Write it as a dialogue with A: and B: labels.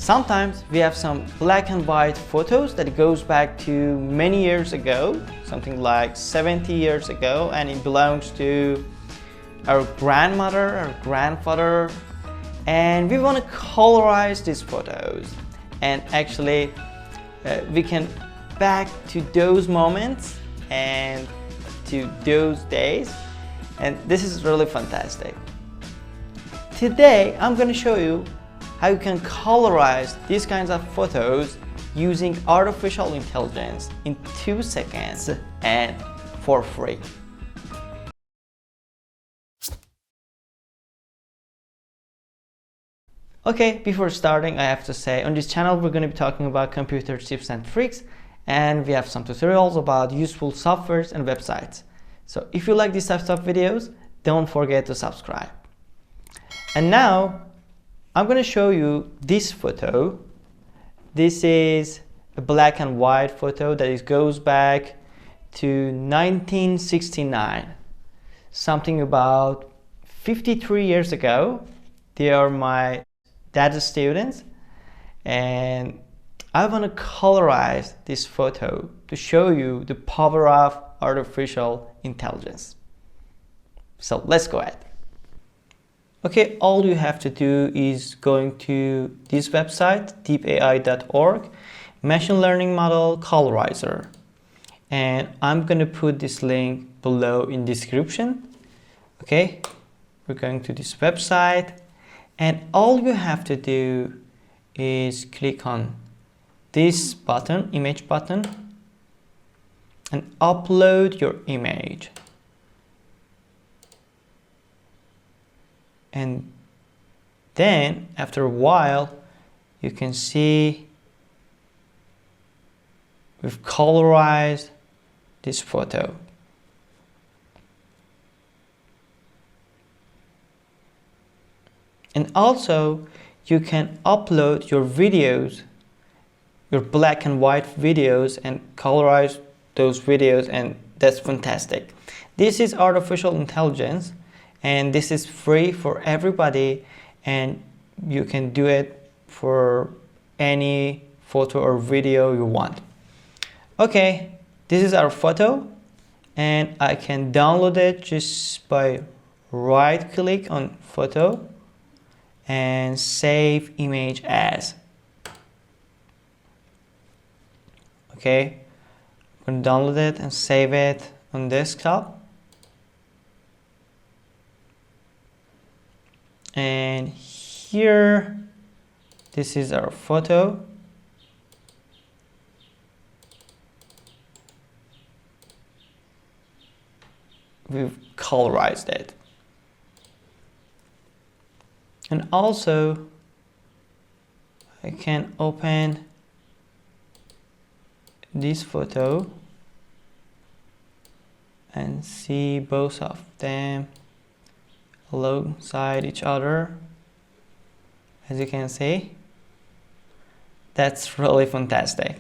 A: Sometimes we have some black and white photos that goes back to many years ago, something like 70 years ago, and it belongs to our grandmother or grandfather, and we want to colorize these photos. And actually we can back to those moments and to those days, and this is really fantastic. Today I'm going to show you how you can colorize these kinds of photos using artificial intelligence in 2 seconds and for free. Okay, before starting, I have to say on this channel we're going to be talking about computer tips and tricks, and we have some tutorials about useful softwares and websites. So if you like these types of videos, don't forget to subscribe. And now I'm going to show you this photo. This is a black and white photo that goes back to 1969, something about 53 years ago. They are my dad's students, and I want to colorize this photo to show you the power of artificial intelligence. So let's go ahead. Okay, all you have to do is going to this website, deepai.org, machine learning model Colrize, and I'm going to put this link below in description. Okay, we're going to this website, and all you have to do is click on this button, image button, and upload your image. And then after a while you can see we've colorized this photo. And also you can upload your videos, your black and white videos, and colorize those videos, and that's fantastic. This is artificial intelligence, and this is free for everybody, and you can do it for any photo or video you want. Okay, this is our photo, and I can download it just by right click on photo and save image as. Okay, I'm going to download it and save it on desktop. And here, this is our photo. We've colorized it. And also, I can open this photo and see both of them alongside each other. As you can see, that's really fantastic.